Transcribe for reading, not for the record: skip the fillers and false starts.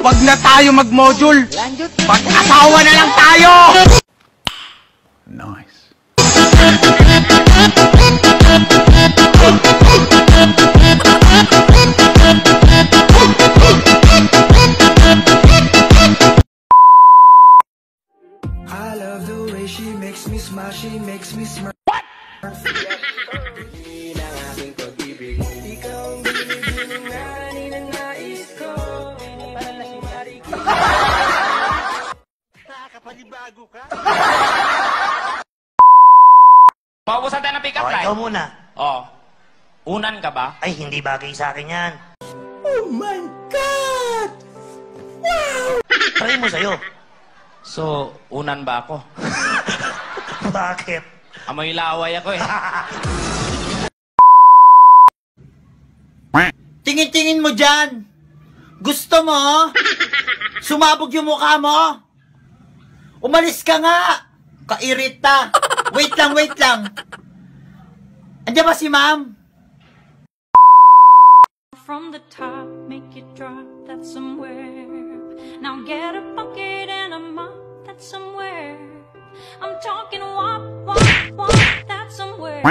Wag na tayo mag-module. Mag-asawa na lang tayo. Nice. I love the way she makes me smile, she makes me smile. What? Nakakapanibago ka? Paubusan tayo ng pick-up line. Ikaw muna. Oh. Unan ka ba? Ay, hindi bagay sa akin yan. Oh my God! Wow! Try mo sa'yo. So, unan ba ako? Bakit? Amoy laway ako eh. Tingin-tingin mo dyan. Gusto mo? Sumabog yung mukha mo? Umalis ka nga. Kairita. Wait lang. Andiyan ba si ma'am? From the top, make it drop, that's somewhere. Now get a bucket and a mop, that's somewhere. I'm talking wop, that's somewhere.